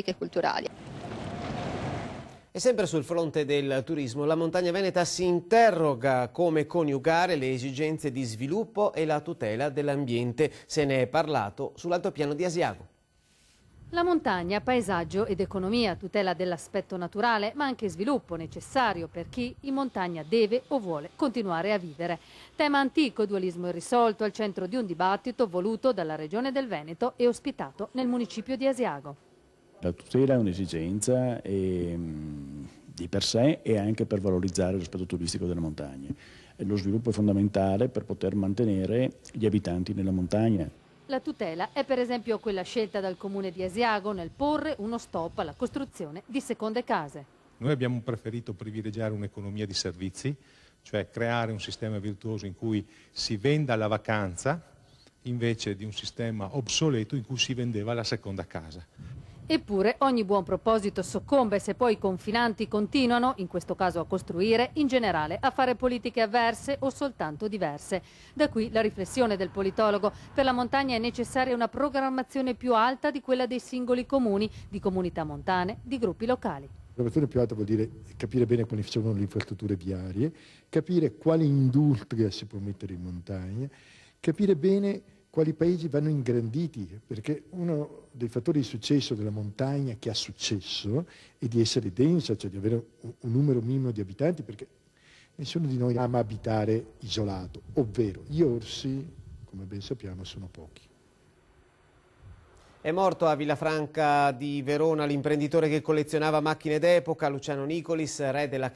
e culturali. E sempre sul fronte del turismo, la Montagna Veneta si interroga come coniugare le esigenze di sviluppo e la tutela dell'ambiente. Se ne è parlato sull'altopiano di Asiago. La montagna, paesaggio ed economia, tutela dell'aspetto naturale, ma anche sviluppo necessario per chi in montagna deve o vuole continuare a vivere. Tema antico, dualismo irrisolto, al centro di un dibattito voluto dalla Regione del Veneto e ospitato nel municipio di Asiago. La tutela è un'esigenza di per sé e anche per valorizzare l'aspetto turistico delle montagne. E lo sviluppo è fondamentale per poter mantenere gli abitanti nella montagna. La tutela è per esempio quella scelta dal comune di Asiago nel porre uno stop alla costruzione di seconde case. Noi abbiamo preferito privilegiare un'economia di servizi, cioè creare un sistema virtuoso in cui si venda la vacanza invece di un sistema obsoleto in cui si vendeva la seconda casa. Eppure ogni buon proposito soccombe se poi i confinanti continuano, in questo caso a costruire, in generale a fare politiche avverse o soltanto diverse. Da qui la riflessione del politologo: per la montagna è necessaria una programmazione più alta di quella dei singoli comuni, di comunità montane, di gruppi locali. La programmazione più alta vuol dire capire bene quali sono le infrastrutture viarie, capire quale industria si può mettere in montagna, capire bene quali paesi vanno ingranditi, perché uno dei fattori di successo della montagna che ha successo è di essere densa, cioè di avere un numero minimo di abitanti, perché nessuno di noi ama abitare isolato, ovvero gli orsi, come ben sappiamo, sono pochi. È morto a Villafranca di Verona l'imprenditore che collezionava macchine d'epoca, Luciano Nicolis, re della